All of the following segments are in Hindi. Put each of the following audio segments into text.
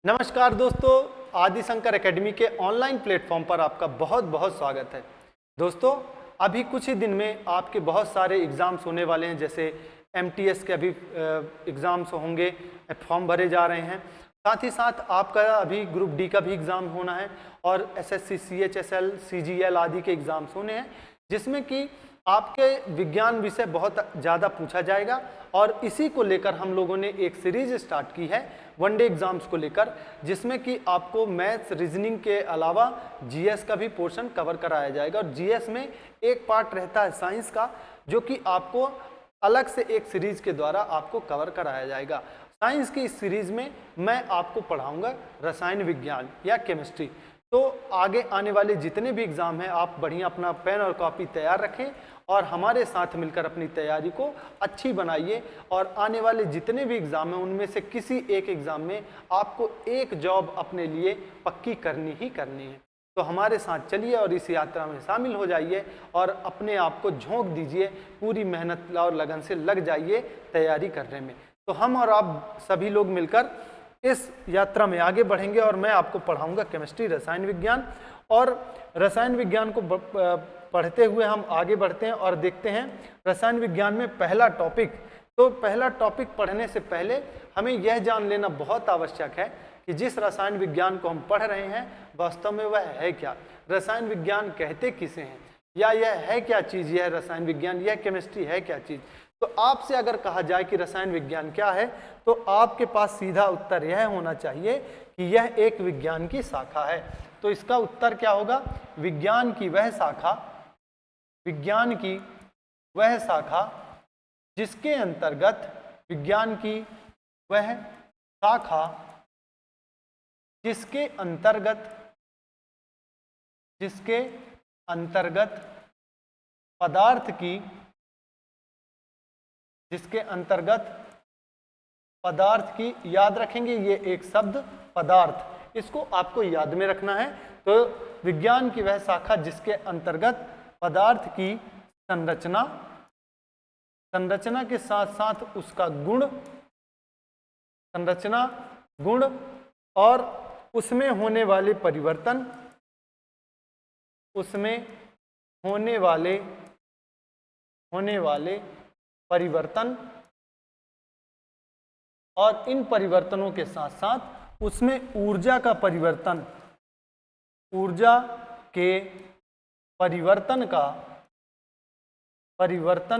नमस्कार दोस्तों, आदि शंकर एकेडमी के ऑनलाइन प्लेटफॉर्म पर आपका बहुत बहुत स्वागत है। दोस्तों, अभी कुछ ही दिन में आपके बहुत सारे एग्ज़ाम्स होने वाले हैं। जैसे एमटीएस के अभी एग्ज़ाम्स होंगे, फॉर्म भरे जा रहे हैं। साथ ही साथ आपका अभी ग्रुप डी का भी एग्ज़ाम होना है और एसएससी, सीएचएसएल, सीजीएल आदि के एग्ज़ाम्स होने हैं, जिसमें कि आपके विज्ञान विषय बहुत ज़्यादा पूछा जाएगा। और इसी को लेकर हम लोगों ने एक सीरीज स्टार्ट की है वनडे एग्जाम्स को लेकर, जिसमें कि आपको मैथ्स, रीजनिंग के अलावा जीएस का भी पोर्शन कवर कराया जाएगा। और जीएस में एक पार्ट रहता है साइंस का, जो कि आपको अलग से एक सीरीज के द्वारा आपको कवर कराया जाएगा। साइंस की इस सीरीज में मैं आपको पढ़ाऊंगा रसायन विज्ञान या केमिस्ट्री। तो आगे आने वाले जितने भी एग्ज़ाम हैं, आप बढ़िया अपना पेन और कॉपी तैयार रखें और हमारे साथ मिलकर अपनी तैयारी को अच्छी बनाइए। और आने वाले जितने भी एग्ज़ाम हैं, उनमें से किसी एक एग्ज़ाम में आपको एक जॉब अपने लिए पक्की करनी ही करनी है। तो हमारे साथ चलिए और इस यात्रा में शामिल हो जाइए और अपने आप को झोंक दीजिए, पूरी मेहनत और लगन से लग जाइए तैयारी करने में। तो हम और आप सभी लोग मिलकर इस यात्रा में आगे बढ़ेंगे और मैं आपको पढ़ाऊंगा केमिस्ट्री, रसायन विज्ञान। और रसायन विज्ञान को पढ़ते हुए हम आगे बढ़ते हैं और देखते हैं रसायन विज्ञान में पहला टॉपिक। तो पहला टॉपिक पढ़ने से पहले हमें यह जान लेना बहुत आवश्यक है कि जिस रसायन विज्ञान को हम पढ़ रहे हैं वास्तव में वह है क्या। रसायन विज्ञान कहते किसे हैं, या यह है क्या चीज़, यह रसायन विज्ञान, यह केमिस्ट्री है क्या चीज़। तो आपसे अगर कहा जाए कि रसायन विज्ञान क्या है, तो आपके पास सीधा उत्तर यह होना चाहिए कि यह एक विज्ञान की शाखा है। तो इसका उत्तर क्या होगा? विज्ञान की वह शाखा, विज्ञान की वह शाखा जिसके अंतर्गत, विज्ञान की वह शाखा जिसके अंतर्गत पदार्थ की, जिसके अंतर्गत पदार्थ की, याद रखेंगे ये एक शब्द पदार्थ, इसको आपको याद में रखना है। तो विज्ञान की वह शाखा जिसके अंतर्गत पदार्थ की संरचना, संरचना के साथ साथ उसका गुण, संरचना, गुण और उसमें होने वाले परिवर्तन, उसमें होने वाले परिवर्तन और इन परिवर्तनों के साथ साथ उसमें ऊर्जा का परिवर्तन, ऊर्जा के परिवर्तन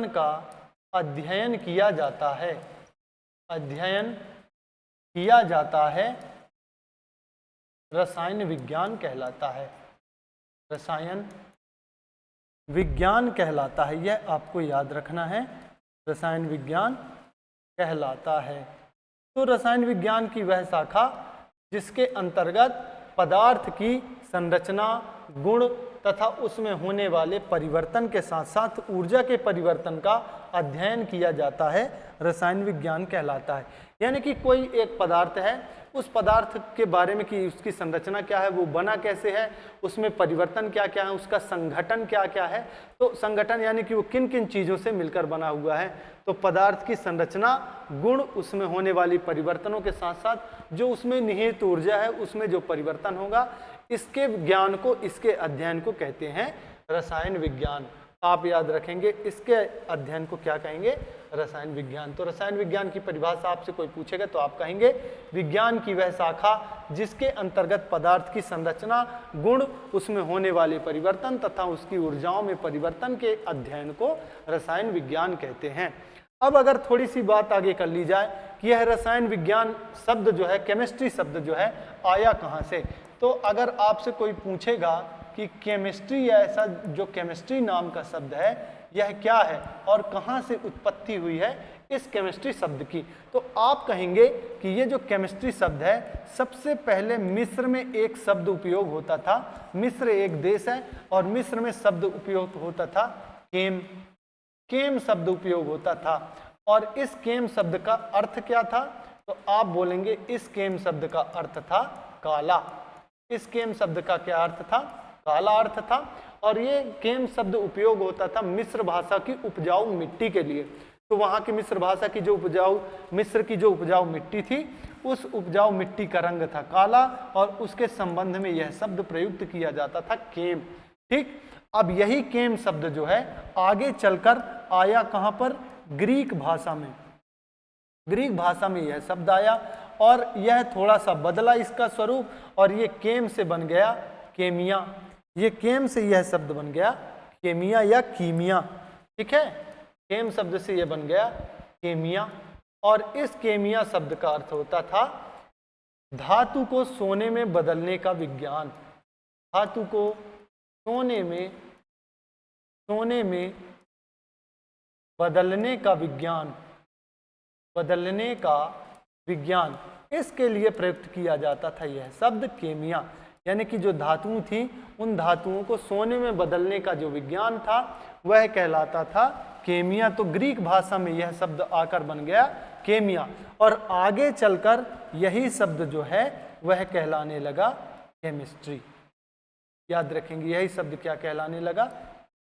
का अध्ययन किया जाता है, अध्ययन किया जाता है, रसायन विज्ञान कहलाता है, रसायन विज्ञान कहलाता है। यह आपको याद रखना है, रसायन विज्ञान कहलाता है। तो रसायन विज्ञान की वह शाखा जिसके अंतर्गत पदार्थ की संरचना, गुण तथा उसमें होने वाले परिवर्तन के साथ साथ ऊर्जा के परिवर्तन का अध्ययन किया जाता है, रसायन विज्ञान कहलाता है। यानी कि कोई एक पदार्थ है, उस पदार्थ के बारे में कि उसकी संरचना क्या है, वो बना कैसे है, उसमें परिवर्तन क्या क्या है, उसका संगठन क्या क्या है। तो संगठन यानी कि वो किन किन चीज़ों से मिलकर बना हुआ है। तो पदार्थ की संरचना, गुण, उसमें होने वाली परिवर्तनों के साथ साथ जो उसमें निहित ऊर्जा है, उसमें जो परिवर्तन होगा, इसके ज्ञान को, इसके अध्ययन को कहते हैं रसायन विज्ञान। आप याद रखेंगे, इसके अध्ययन को क्या कहेंगे? रसायन विज्ञान। तो रसायन विज्ञान की परिभाषा आपसे कोई पूछेगा तो आप कहेंगे विज्ञान की वह शाखा जिसके अंतर्गत पदार्थ की संरचना, गुण, उसमें होने वाले परिवर्तन तथा उसकी ऊर्जाओं में परिवर्तन के अध्ययन को रसायन विज्ञान कहते हैं। अब अगर थोड़ी सी बात आगे कर ली जाए कि यह रसायन विज्ञान शब्द जो है, केमिस्ट्री शब्द जो है, आया कहाँ से। तो अगर आपसे कोई पूछेगा कि केमिस्ट्री या ऐसा जो केमिस्ट्री नाम का शब्द है, यह क्या है और कहाँ से उत्पत्ति हुई है इस केमिस्ट्री शब्द की, तो आप कहेंगे कि ये जो केमिस्ट्री शब्द है, सबसे पहले मिस्र में एक शब्द उपयोग होता था। मिस्र एक देश है और मिस्र में शब्द उपयोग होता था केम, केम शब्द उपयोग होता था। और इस केम शब्द का अर्थ क्या था? तो आप बोलेंगे इस केम शब्द का अर्थ था काला। इस केम शब्द का क्या अर्थ था? काला अर्थ था। और ये केम शब्द उपयोग होता था मिस्र भाषा की उपजाऊ मिट्टी के लिए। तो वहाँ की मिस्र भाषा की जो उपजाऊ, मिस्र की जो उपजाऊ मिट्टी थी, उस उपजाऊ मिट्टी का रंग था काला और उसके संबंध में यह शब्द प्रयुक्त किया जाता था केम। ठीक, अब यही केम शब्द जो है आगे चलकर आया कहां पर, ग्रीक भाषा में। ग्रीक भाषा में यह शब्द आया और यह थोड़ा सा बदला इसका स्वरूप और ये केम से बन गया केमिया। ये केम से यह शब्द बन गया केमिया या कीमिया। ठीक है, केम शब्द से यह बन गया केमिया और इस केमिया शब्द का अर्थ होता था धातु को सोने में बदलने का विज्ञान। धातु को सोने में बदलने का विज्ञान, बदलने का विज्ञान, इसके लिए प्रयुक्त किया जाता था यह शब्द केमिया। यानी कि जो धातुएं थी उन धातुओं को सोने में बदलने का जो विज्ञान था वह कहलाता था केमिया। तो ग्रीक भाषा में यह शब्द आकर बन गया केमिया और आगे चलकर यही शब्द जो है वह कहलाने लगा केमिस्ट्री। याद रखेंगे, यही शब्द क्या कहलाने लगा,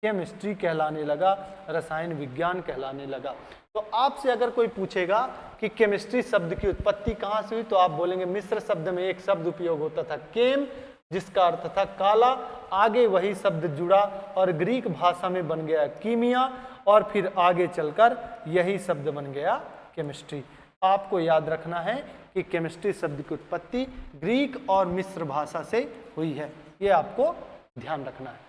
केमिस्ट्री कहलाने लगा, रसायन विज्ञान कहलाने लगा। तो आपसे अगर कोई पूछेगा कि केमिस्ट्री शब्द की उत्पत्ति कहाँ से हुई, तो आप बोलेंगे मिस्र शब्द में एक शब्द उपयोग होता था केम, जिसका अर्थ था काला, आगे वही शब्द जुड़ा और ग्रीक भाषा में बन गया कीमिया और फिर आगे चलकर यही शब्द बन गया केमिस्ट्री। आपको याद रखना है कि केमिस्ट्री शब्द की उत्पत्ति ग्रीक और मिस्र भाषा से हुई है, ये आपको ध्यान रखना है।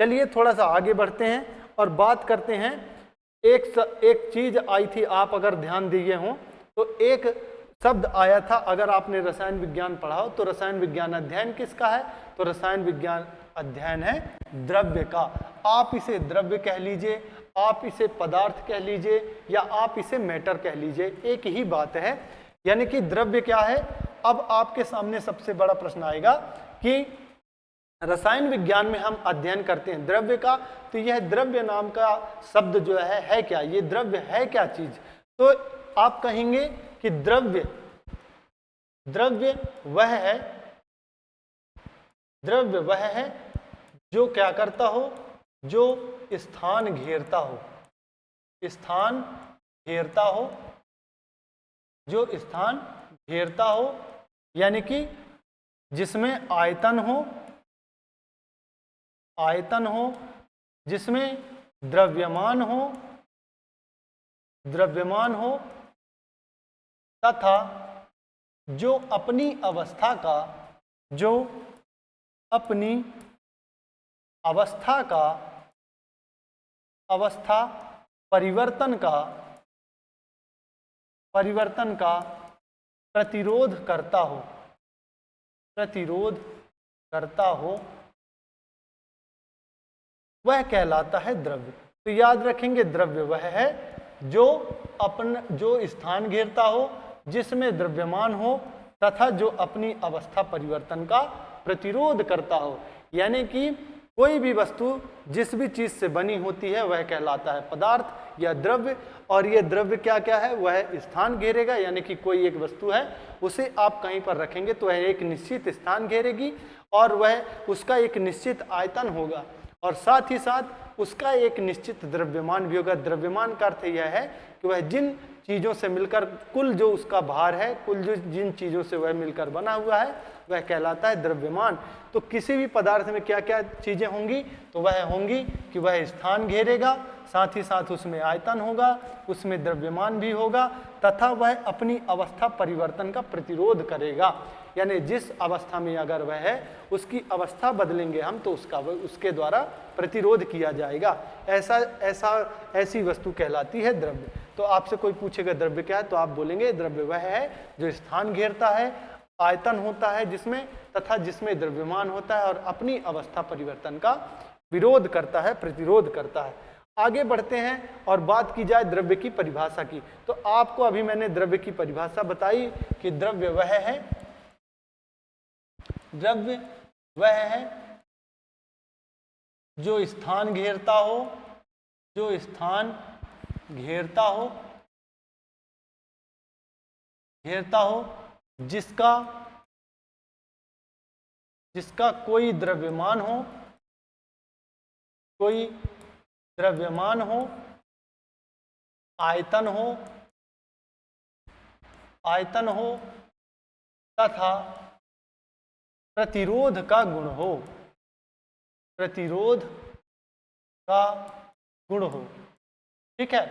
चलिए थोड़ा सा आगे बढ़ते हैं और बात करते हैं। एक चीज आई थी, आप अगर ध्यान दिए हों तो एक शब्द आया था, अगर आपने रसायन विज्ञान पढ़ा हो तो रसायन विज्ञान अध्ययन किसका है, तो रसायन विज्ञान अध्ययन है द्रव्य का। आप इसे द्रव्य कह लीजिए, आप इसे पदार्थ कह लीजिए या आप इसे मैटर कह लीजिए, एक ही बात है। यानी कि द्रव्य क्या है। अब आपके सामने सबसे बड़ा प्रश्न आएगा कि रसायन विज्ञान में हम अध्ययन करते हैं द्रव्य का, तो यह द्रव्य नाम का शब्द जो है क्या, ये द्रव्य है क्या चीज। तो आप कहेंगे कि द्रव्य वह है जो क्या करता हो, जो स्थान घेरता हो, स्थान घेरता हो, जो स्थान घेरता हो, यानी कि जिसमें आयतन हो, जिसमें द्रव्यमान हो तथा जो अपनी अवस्था परिवर्तन का प्रतिरोध करता हो, वह कहलाता है द्रव्य। तो याद रखेंगे द्रव्य वह है जो स्थान घेरता हो, जिसमें द्रव्यमान हो तथा जो अपनी अवस्था परिवर्तन का प्रतिरोध करता हो। यानी कि कोई भी वस्तु जिस भी चीज से बनी होती है वह कहलाता है पदार्थ या द्रव्य। और यह द्रव्य क्या क्या है, वह स्थान घेरेगा। यानी कि कोई एक वस्तु है, उसे आप कहीं पर रखेंगे तो वह एक निश्चित स्थान घेरेगी और वह उसका एक निश्चित आयतन होगा और साथ ही साथ उसका एक निश्चित द्रव्यमान भी होगा। द्रव्यमान का अर्थ यह है कि वह जिन चीज़ों से मिलकर कुल जो उसका भार है, कुल जो जिन चीज़ों से वह मिलकर बना हुआ है वह कहलाता है द्रव्यमान। तो किसी भी पदार्थ में क्या क्या चीज़ें होंगी, तो वह होंगी कि वह स्थान घेरेगा, साथ ही साथ उसमें आयतन होगा, उसमें द्रव्यमान भी होगा तथा वह अपनी अवस्था परिवर्तन का प्रतिरोध करेगा। यानी जिस अवस्था में अगर वह है उसकी अवस्था बदलेंगे हम तो उसके द्वारा प्रतिरोध किया जाएगा। ऐसी वस्तु कहलाती है द्रव्य। तो आपसे कोई पूछेगा द्रव्य क्या है, तो आप बोलेंगे द्रव्य वह है जो स्थान घेरता है, आयतन होता है जिसमें तथा जिसमें द्रव्यमान होता है और अपनी अवस्था परिवर्तन का विरोध करता है, प्रतिरोध करता है। आगे बढ़ते हैं और बात की जाए द्रव्य की परिभाषा की। तो आपको अभी मैंने द्रव्य की परिभाषा बताई कि द्रव्य वह है जो स्थान घेरता हो, जिसका कोई द्रव्यमान हो, आयतन हो तथा प्रतिरोध का गुण हो, प्रतिरोध का गुण हो। ठीक है,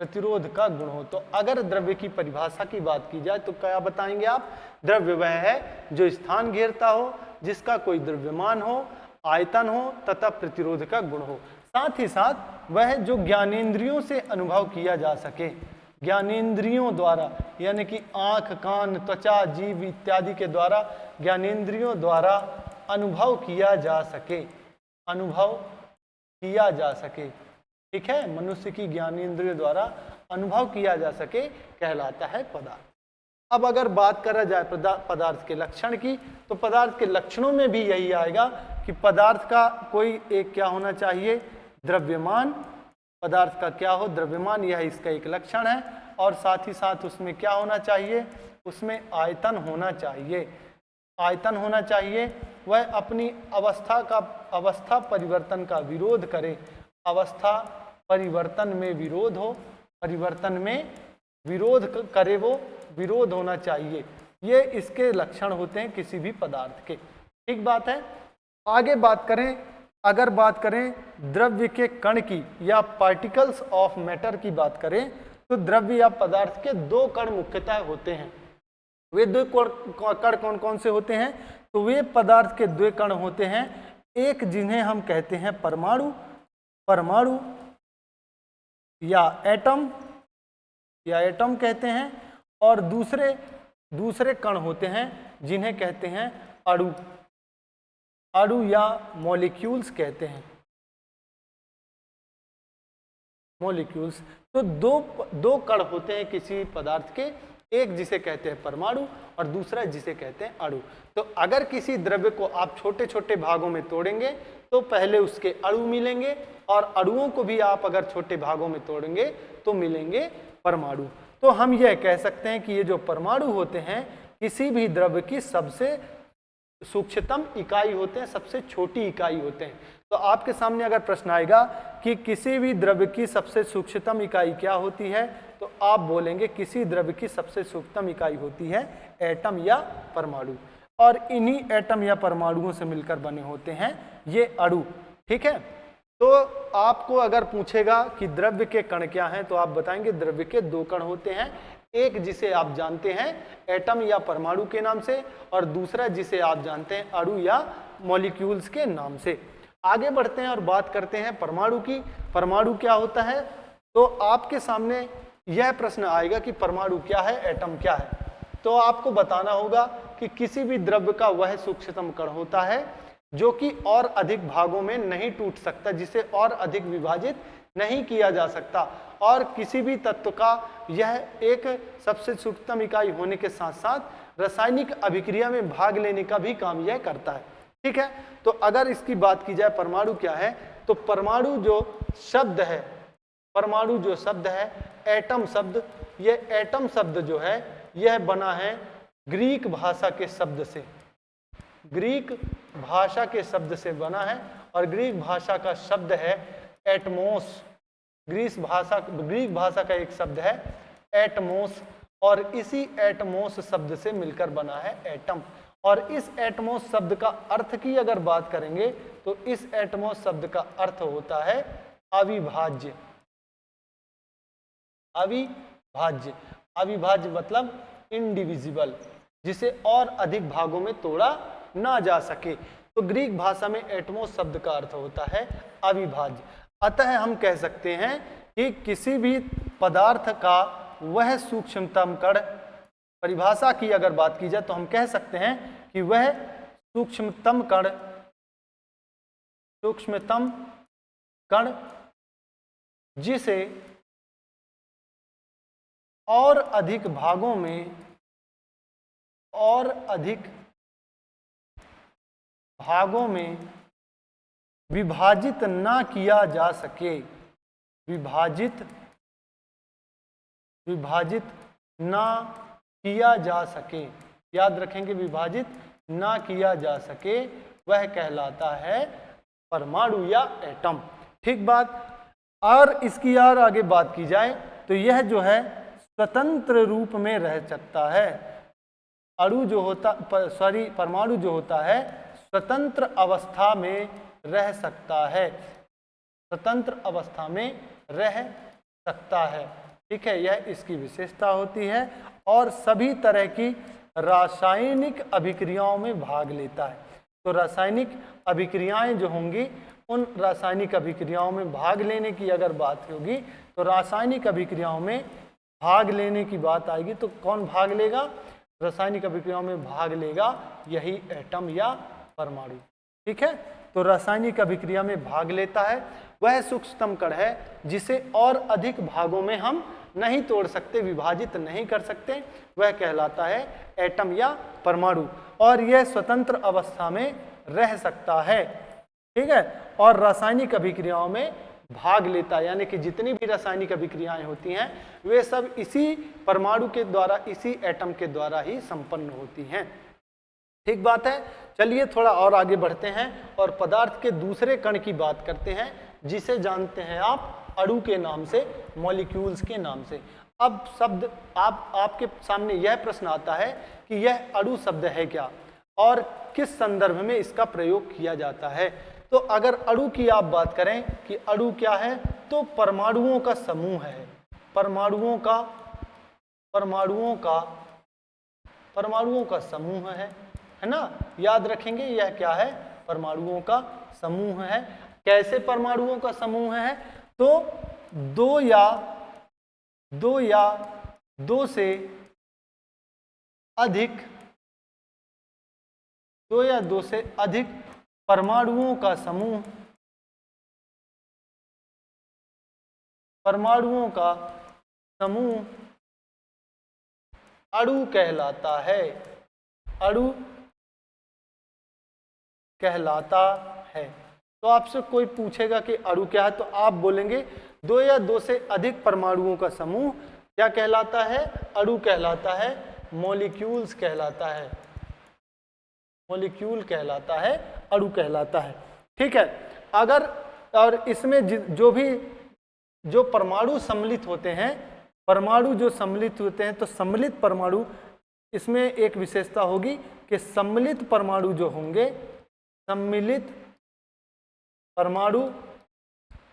प्रतिरोध का गुण हो। तो अगर द्रव्य की परिभाषा की बात की जाए तो क्या बताएंगे आप? द्रव्य वह है जो स्थान घेरता हो, जिसका कोई द्रव्यमान हो, आयतन हो तथा प्रतिरोध का गुण हो। साथ ही साथ वह जो ज्ञानेंद्रियों से अनुभव किया जा सके, ज्ञानेंद्रियों द्वारा, यानी कि आंख, कान, त्वचा, जीभ इत्यादि के द्वारा, ज्ञानेंद्रियों द्वारा अनुभव किया जा सके, अनुभव किया जा सके। ठीक है, मनुष्य की ज्ञानेंद्रियों द्वारा अनुभव किया जा सके कहलाता है पदार्थ। अब अगर बात करा जाए पदार्थ के लक्षण की, तो पदार्थ के लक्षणों में भी यही आएगा कि पदार्थ का कोई एक क्या होना चाहिए? द्रव्यमान। पदार्थ का क्या हो? द्रव्यमान, यह इसका एक लक्षण है। और साथ ही साथ उसमें क्या होना चाहिए? उसमें आयतन होना चाहिए, आयतन होना चाहिए। वह अपनी अवस्था परिवर्तन का विरोध करे, अवस्था परिवर्तन में विरोध हो, परिवर्तन में विरोध करे, वो विरोध होना चाहिए। ये इसके लक्षण होते हैं किसी भी पदार्थ के। ठीक बात है। आगे बात करें, अगर बात करें द्रव्य के कण की या पार्टिकल्स ऑफ मैटर की बात करें, तो द्रव्य या पदार्थ के दो कण मुख्यतः होते हैं। वे दो कण कौन कौन से होते हैं? तो वे पदार्थ के दो कण होते हैं, एक जिन्हें हम कहते हैं परमाणु, परमाणु या एटम कहते हैं, और दूसरे कण होते हैं जिन्हें कहते हैं अणु, अणु या मॉलिक्यूल्स कहते हैं, मॉलिक्यूल्स। तो दो कण होते हैं किसी पदार्थ के, एक जिसे कहते हैं परमाणु और दूसरा जिसे कहते हैं अणु। तो अगर किसी द्रव्य को आप छोटे छोटे भागों में तोड़ेंगे तो पहले उसके अणु मिलेंगे, और अणुओं को भी आप अगर छोटे भागों में तोड़ेंगे तो मिलेंगे परमाणु। तो हम यह कह सकते हैं कि ये जो परमाणु होते हैं किसी भी द्रव्य की सबसे सूक्ष्मतम इकाई होते हैं, सबसे छोटी इकाई होते हैं। तो आपके सामने अगर प्रश्न आएगा कि किसी भी द्रव्य की सबसे सूक्ष्मतम इकाई क्या होती है, तो आप बोलेंगे किसी द्रव्य की सबसे सूक्ष्मतम इकाई होती है एटम या परमाणु, और इन्हीं एटम या परमाणुओं से मिलकर बने होते हैं ये अणु। ठीक है, तो आपको अगर पूछेगा कि द्रव्य के कण क्या हैं, तो आप बताएंगे द्रव्य के दो कण होते हैं, एक जिसे आप जानते हैं एटम या परमाणु के नाम से, और दूसरा जिसे आप जानते हैं अणु या मॉलिक्यूल्स के नाम से। आगे बढ़ते हैं और बात करते हैं परमाणु की। परमाणु क्या होता है? तो आपके सामने यह प्रश्न आएगा कि परमाणु क्या है, एटम क्या है। तो आपको बताना होगा कि किसी भी द्रव्य का वह सूक्ष्मतम कण होता है जो कि और अधिक भागों में नहीं टूट सकता, जिसे और अधिक विभाजित नहीं किया जा सकता, और किसी भी तत्व का यह एक सबसे सूक्ष्मतम इकाई होने के साथ साथ रासायनिक अभिक्रिया में भाग लेने का भी काम यह करता है। ठीक है, तो अगर इसकी बात की जाए परमाणु क्या है, तो परमाणु जो शब्द है, परमाणु जो शब्द है, एटम शब्द, यह एटम शब्द जो है यह बना है ग्रीक भाषा के शब्द से, ग्रीक भाषा के शब्द से बना है, और ग्रीक भाषा का शब्द है एटमोस। ग्रीक भाषा का एक शब्द है एटमोस, और इसी एटमोस शब्द से मिलकर बना है एटम। और इस एटमोस शब्द का अर्थ की अगर बात करेंगे तो इस एटमोस शब्द का अर्थ होता है अविभाज्य, अविभाज्य। अविभाज्य मतलब इनडिविजिबल, जिसे और अधिक भागों में तोड़ा ना जा सके। तो ग्रीक भाषा में एटमोस शब्द का अर्थ होता है अविभाज्य। अतः हम कह सकते हैं कि किसी भी पदार्थ का वह सूक्ष्मतम कण, परिभाषा की अगर बात की जाए तो हम कह सकते हैं कि वह सूक्ष्मतम कण जिसे और अधिक भागों में विभाजित ना किया जा सके, विभाजित ना किया जा सके, याद रखेंगे, विभाजित ना किया जा सके, वह कहलाता है परमाणु या एटम। ठीक बात। और इसकी और आगे बात की जाए तो यह जो है स्वतंत्र रूप में रह सकता है, अणु जो होता परमाणु जो होता है स्वतंत्र अवस्था में रह सकता है, स्वतंत्र अवस्था में रह सकता है। ठीक है, यह इसकी विशेषता होती है और सभी तरह की रासायनिक अभिक्रियाओं में भाग लेता है। तो रासायनिक अभिक्रियाएं जो होंगी, उन रासायनिक अभिक्रियाओं में भाग लेने की अगर बात होगी तो रासायनिक अभिक्रियाओं में भाग लेने की बात आएगी तो कौन भाग लेगा? रासायनिक अभिक्रियाओं में भाग लेगा यही एटम या परमाणु। ठीक है, तो रासायनिक अभिक्रिया में भाग लेता है वह सूक्ष्मतम कण है जिसे और अधिक भागों में हम नहीं तोड़ सकते, विभाजित नहीं कर सकते, वह कहलाता है एटम या परमाणु। और यह स्वतंत्र अवस्था में रह सकता है। ठीक है, और रासायनिक अभिक्रियाओं में भाग लेता है, यानी कि जितनी भी रासायनिक अभिक्रियाएं होती हैं वे सब इसी परमाणु के द्वारा, इसी एटम के द्वारा ही संपन्न होती हैं। ठीक बात है। चलिए थोड़ा और आगे बढ़ते हैं और पदार्थ के दूसरे कण की बात करते हैं जिसे जानते हैं आप अणु के नाम से, मॉलिक्यूल्स के नाम से। अब शब्द आपके सामने यह प्रश्न आता है कि यह अणु शब्द है क्या और किस संदर्भ में इसका प्रयोग किया जाता है। तो अगर अणु की आप बात करें कि अणु क्या है, तो परमाणुओं का समूह है, परमाणुओं का समूह है ना। याद रखेंगे यह क्या है? परमाणुओं का समूह है। कैसे परमाणुओं का समूह है? तो दो या दो से अधिक परमाणुओं का समूह, अणु कहलाता है, अणु कहलाता है। तो आपसे कोई पूछेगा कि अणु क्या है, तो आप बोलेंगे दो या दो से अधिक परमाणुओं का समूह क्या कहलाता है? अणु कहलाता है, मॉलिक्यूल्स कहलाता है, मॉलिक्यूल कहलाता है, अणु कहलाता है। ठीक है, अगर और इसमें जो परमाणु सम्मिलित होते हैं, परमाणु जो सम्मिलित होते हैं, तो सम्मिलित परमाणु, इसमें एक विशेषता होगी कि सम्मिलित परमाणु जो होंगे, सम्मिलित परमाणु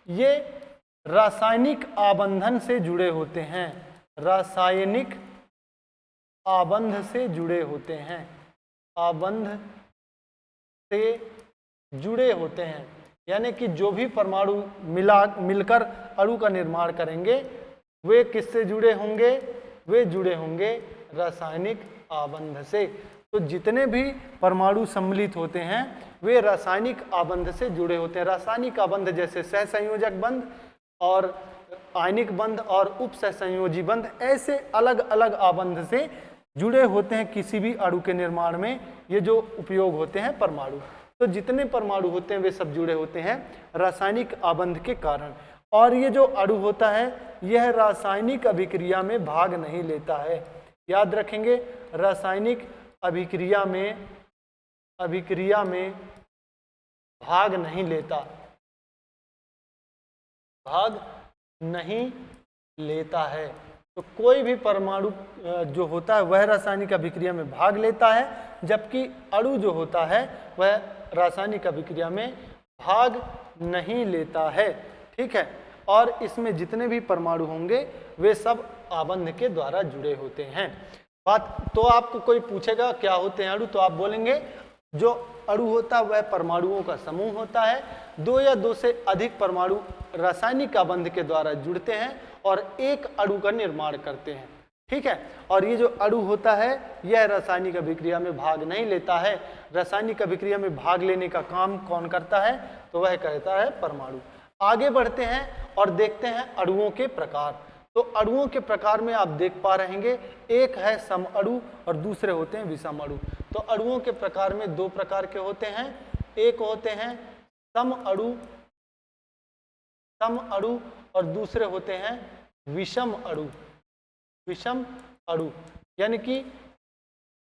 ये रासायनिक आबंधन से जुड़े होते हैं, रासायनिक आबंध से जुड़े होते हैं, आबंध से जुड़े होते हैं। यानी कि जो भी परमाणु मिलकर अणु का निर्माण करेंगे वे किससे जुड़े होंगे? वे जुड़े होंगे रासायनिक आबंध से। तो जितने भी परमाणु सम्मिलित होते हैं वे रासायनिक आबंध से जुड़े होते हैं। रासायनिक आबंध जैसे सहसंयोजक बंध और आयनिक बंध और उपसहसंयोजी बंध, ऐसे अलग अलग आबंध से जुड़े होते हैं किसी भी अणु के निर्माण में। ये जो उपयोग होते हैं परमाणु, तो जितने परमाणु होते हैं वे सब जुड़े होते हैं रासायनिक आबंध के कारण। और ये जो अणु होता है यह रासायनिक अभिक्रिया में भाग नहीं लेता है। याद रखेंगे, रासायनिक अभिक्रिया में भाग नहीं लेता, भाग नहीं लेता है। तो कोई भी परमाणु जो होता है वह रासायनिक अभिक्रिया में भाग लेता है, जबकि अणु जो होता है वह रासायनिक अभिक्रिया में भाग नहीं लेता है। ठीक है, और इसमें जितने भी परमाणु होंगे वे सब आबंध के द्वारा जुड़े होते हैं। बात तो आपको कोई पूछेगा क्या होते हैं अणु, तो आप बोलेंगे जो अणु होता है वह परमाणुओं का समूह होता है। दो या दो से अधिक परमाणु रासायनिक आबंध के द्वारा जुड़ते हैं और एक अणु का निर्माण करते हैं। ठीक है, और ये जो अणु होता है यह रासायनिक अभिक्रिया में भाग नहीं लेता है। रासायनिक अभिक्रिया में भाग लेने का काम कौन करता है? तो वह करता है परमाणु। आगे बढ़ते हैं और देखते हैं अणुओं के प्रकार। तो अणुओं के प्रकार में आप देख पा रहेंगे, एक है सम अणु और दूसरे होते हैं विषम अणु। तो अणुओं के प्रकार में दो प्रकार के होते हैं, एक होते हैं सम अणु और दूसरे होते हैं विषम अणु। विषम अणु यानी कि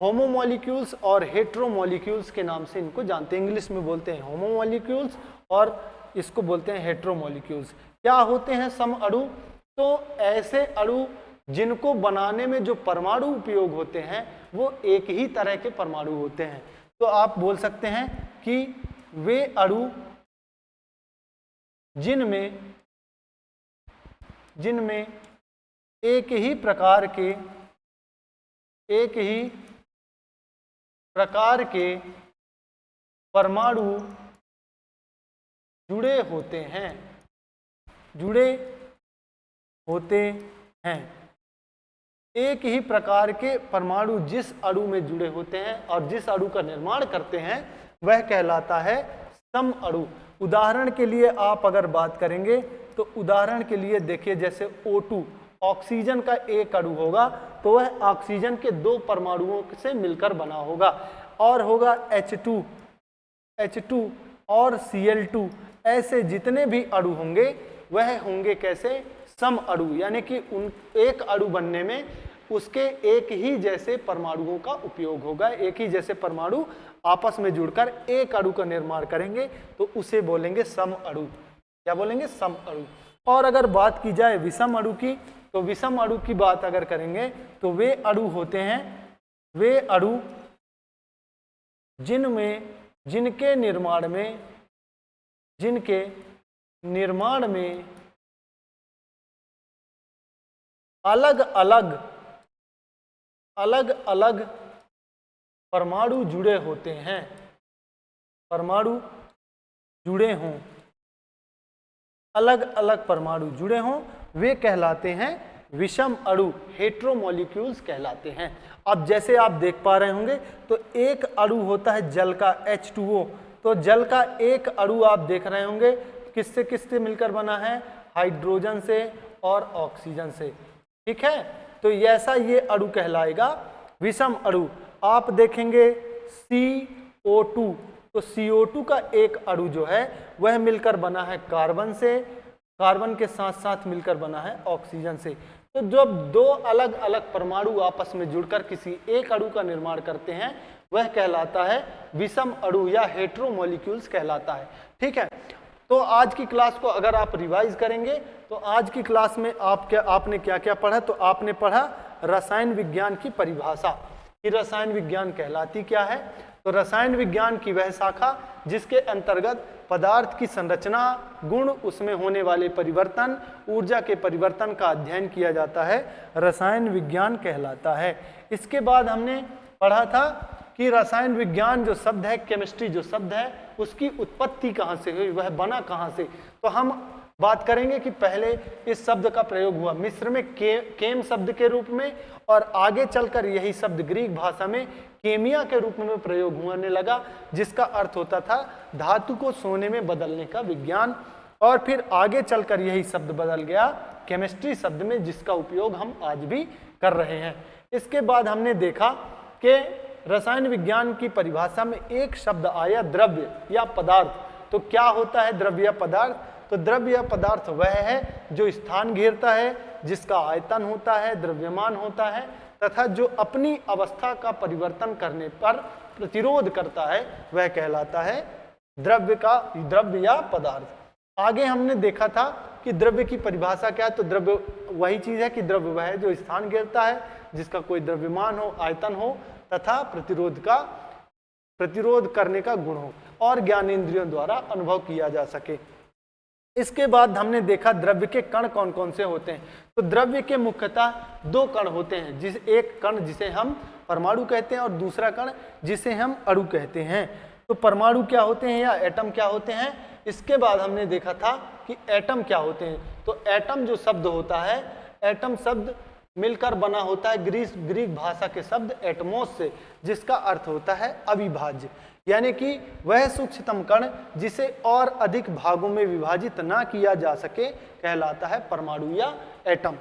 होमोमोलिक्यूल्स और हेट्रोमोलिक्यूल्स के नाम से इनको जानते हैं। इंग्लिश में बोलते हैं होमोमोलिक्यूल्स और इसको बोलते हैं हेट्रोमोलिक्यूल्स। क्या होते हैं सम अणु? तो ऐसे अणु जिनको बनाने में जो परमाणु उपयोग होते हैं वो एक ही तरह के परमाणु होते हैं। तो आप बोल सकते हैं कि वे अणु जिनमें एक ही प्रकार के परमाणु जुड़े होते हैं एक ही प्रकार के परमाणु जिस अणु में जुड़े होते हैं और जिस अणु का निर्माण करते हैं वह कहलाता है सम अणु। उदाहरण के लिए आप अगर बात करेंगे तो उदाहरण के लिए देखिए, जैसे O2 ऑक्सीजन का एक अणु होगा तो वह ऑक्सीजन के 2 परमाणुओं से मिलकर बना होगा, और होगा H2 और Cl2। ऐसे जितने भी अणु होंगे वह होंगे कैसे, सम अणु, यानी कि उन एक अणु बनने में उसके एक ही जैसे परमाणुओं का उपयोग होगा। एक ही जैसे परमाणु आपस में जुड़कर एक अणु का निर्माण करेंगे तो उसे बोलेंगे सम अणु। क्या बोलेंगे, सम अणु। और अगर बात की जाए विषम अणु की, तो विषम अणु की बात अगर करेंगे तो वे अणु होते हैं, वे अणु जिनके निर्माण में अलग अलग परमाणु जुड़े होते हैं, अलग अलग परमाणु जुड़े हों, वे कहलाते हैं विषम अणु, हेट्रोमोलिक्यूल्स कहलाते हैं। अब जैसे आप देख पा रहे होंगे तो एक अणु होता है जल का H2O, तो जल का एक अणु आप देख रहे होंगे किससे किससे मिलकर बना है, हाइड्रोजन से और ऑक्सीजन से। ठीक है, तो ऐसा ये अणु कहलाएगा विषम अणु। आप देखेंगे CO2, तो CO2 का एक अणु जो है वह मिलकर बना है कार्बन से, कार्बन के साथ साथ मिलकर बना है ऑक्सीजन से। तो जब 2 अलग अलग परमाणु आपस में जुड़कर किसी एक अणु का निर्माण करते हैं वह कहलाता है विषम अणु या हेट्रोमोलिक्यूल्स कहलाता है। ठीक है, तो आज की क्लास को अगर आप रिवाइज करेंगे तो आज की क्लास में आपने क्या क्या पढ़ा, तो आपने पढ़ा रसायन विज्ञान की परिभाषा कि रसायन विज्ञान कहलाती क्या है। तो रसायन विज्ञान की वह शाखा जिसके अंतर्गत पदार्थ की संरचना, गुण, उसमें होने वाले परिवर्तन, ऊर्जा के परिवर्तन का अध्ययन किया जाता है, रसायन विज्ञान कहलाता है। इसके बाद हमने पढ़ा था कि रसायन विज्ञान जो शब्द है, केमिस्ट्री जो शब्द है, उसकी उत्पत्ति कहाँ से हुई, वह बना कहाँ से। तो हम बात करेंगे कि पहले इस शब्द का प्रयोग हुआ मिस्र में केम शब्द के रूप में, और आगे चलकर यही शब्द ग्रीक भाषा में केमिया के रूप में प्रयोग होने लगा, जिसका अर्थ होता था धातु को सोने में बदलने का विज्ञान। और फिर आगे चलकर यही शब्द बदल गया केमिस्ट्री शब्द में, जिसका उपयोग हम आज भी कर रहे हैं। इसके बाद हमने देखा कि रसायन विज्ञान की परिभाषा में एक शब्द आया द्रव्य या पदार्थ। तो क्या होता है द्रव्य या पदार्थ, तो द्रव्य या पदार्थ वह है जो स्थान घेरता है, जिसका आयतन होता है, द्रव्यमान होता है, तथा जो अपनी अवस्था का परिवर्तन करने पर प्रतिरोध करता है, वह कहलाता है द्रव्य या पदार्थ। आगे हमने देखा था कि द्रव्य की परिभाषा क्या है, तो द्रव्य वही चीज है कि द्रव्य वह है जो स्थान घेरता है, जिसका कोई द्रव्यमान हो, आयतन हो, तथा प्रतिरोध करने का गुण हो और ज्ञानेंद्रियों द्वारा अनुभव किया जा सके। इसके बाद हमने देखा द्रव्य के कण कौन कौन से होते हैं। तो द्रव्य के मुख्यतः 2 कण होते हैं, एक कण जिसे हम परमाणु कहते हैं और दूसरा कण जिसे हम अणु कहते हैं। तो परमाणु क्या होते हैं या एटम क्या होते हैं, इसके बाद हमने देखा था कि एटम क्या होते हैं। तो एटम जो शब्द होता है, एटम शब्द मिलकर बना होता है ग्रीक भाषा के शब्द एटमोस से, जिसका अर्थ होता है अविभाज्य, यानी कि वह सूक्ष्मतम कण जिसे और अधिक भागों में विभाजित ना किया जा सके कहलाता है परमाणु या एटम।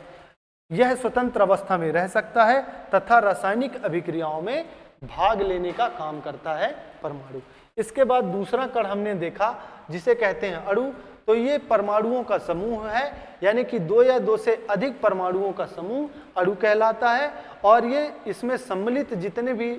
यह स्वतंत्र अवस्था में रह सकता है तथा रासायनिक अभिक्रियाओं में भाग लेने का काम करता है परमाणु। इसके बाद दूसरा कण हमने देखा जिसे कहते हैं अणु। तो ये परमाणुओं का समूह है, यानी कि 2 या 2 से अधिक परमाणुओं का समूह अणु कहलाता है। और ये इसमें सम्मिलित जितने भी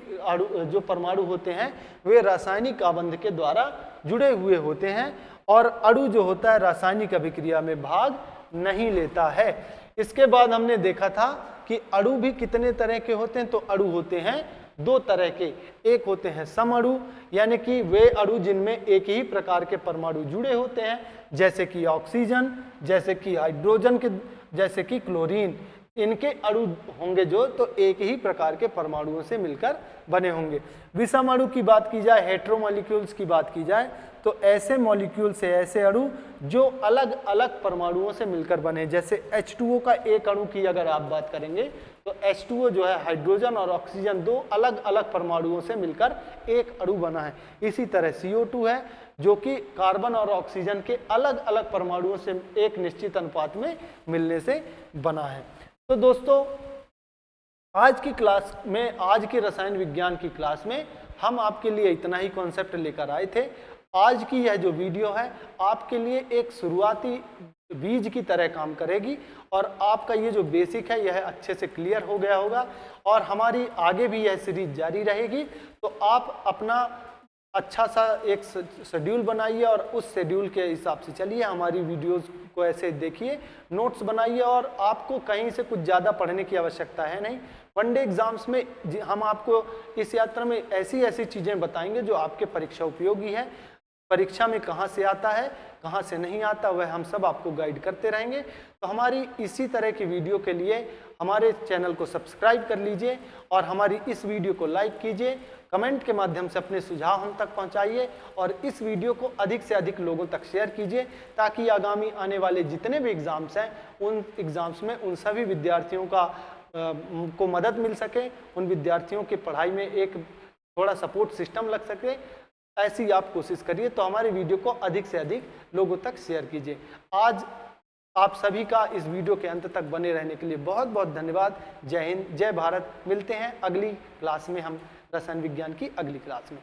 जो परमाणु होते हैं वे रासायनिक आबंध के द्वारा जुड़े हुए होते हैं, और अणु जो होता है रासायनिक अभिक्रिया में भाग नहीं लेता है। इसके बाद हमने देखा था कि अणु भी कितने तरह के होते हैं, तो अणु होते हैं दो तरह के। एक होते हैं समअणु, यानी कि वे अणु जिनमें एक ही प्रकार के परमाणु जुड़े होते हैं, जैसे कि ऑक्सीजन, जैसे कि हाइड्रोजन के, जैसे कि क्लोरीन। इनके अणु होंगे जो तो एक ही प्रकार के परमाणुओं से मिलकर बने होंगे। विषम अणु की बात की जाए, हेटेरोमॉलिक्यूल्स की बात की जाए, तो ऐसे मॉलिक्यूल से, ऐसे अणु जो अलग अलग परमाणुओं से मिलकर बने। जैसे H2O का एक अणु की अगर आप बात करेंगे तो H2O जो है हाइड्रोजन और ऑक्सीजन दो अलग अलग परमाणुओं से मिलकर एक अणु बना है। इसी तरह CO2 है जो कि कार्बन और ऑक्सीजन के अलग अलग परमाणुओं से एक निश्चित अनुपात में मिलने से बना है। तो दोस्तों आज की क्लास में, आज की रसायन विज्ञान की क्लास में हम आपके लिए इतना ही कॉन्सेप्ट लेकर आए थे। आज की यह जो वीडियो है आपके लिए एक शुरुआती बीज की तरह काम करेगी और आपका ये जो बेसिक है यह अच्छे से क्लियर हो गया होगा और हमारी आगे भी यह सीरीज जारी रहेगी। तो आप अपना अच्छा सा एक शेड्यूल बनाइए और उस शेड्यूल के हिसाब से चलिए, हमारी वीडियोस को ऐसे देखिए, नोट्स बनाइए और आपको कहीं से कुछ ज़्यादा पढ़ने की आवश्यकता है नहीं। वनडे एग्जाम्स में हम आपको इस यात्रा में ऐसी ऐसी चीज़ें बताएंगे जो आपके परीक्षा उपयोगी है। परीक्षा में कहाँ से आता है, कहाँ से नहीं आता, वह हम सब आपको गाइड करते रहेंगे। तो हमारी इसी तरह की वीडियो के लिए हमारे चैनल को सब्सक्राइब कर लीजिए और हमारी इस वीडियो को लाइक कीजिए, कमेंट के माध्यम से अपने सुझाव हम तक पहुंचाइए और इस वीडियो को अधिक से अधिक लोगों तक शेयर कीजिए ताकि आगामी आने वाले जितने भी एग्ज़ाम्स हैं उन एग्ज़ाम्स में उन सभी विद्यार्थियों को मदद मिल सके, उन विद्यार्थियों की पढ़ाई में एक थोड़ा सपोर्ट सिस्टम लग सके। ऐसी आप कोशिश करिए। तो हमारी वीडियो को अधिक से अधिक लोगों तक शेयर कीजिए। आज आप सभी का इस वीडियो के अंत तक बने रहने के लिए बहुत बहुत धन्यवाद। जय हिंद, जय भारत। मिलते हैं अगली क्लास में, हम रसायन विज्ञान की अगली क्लास में।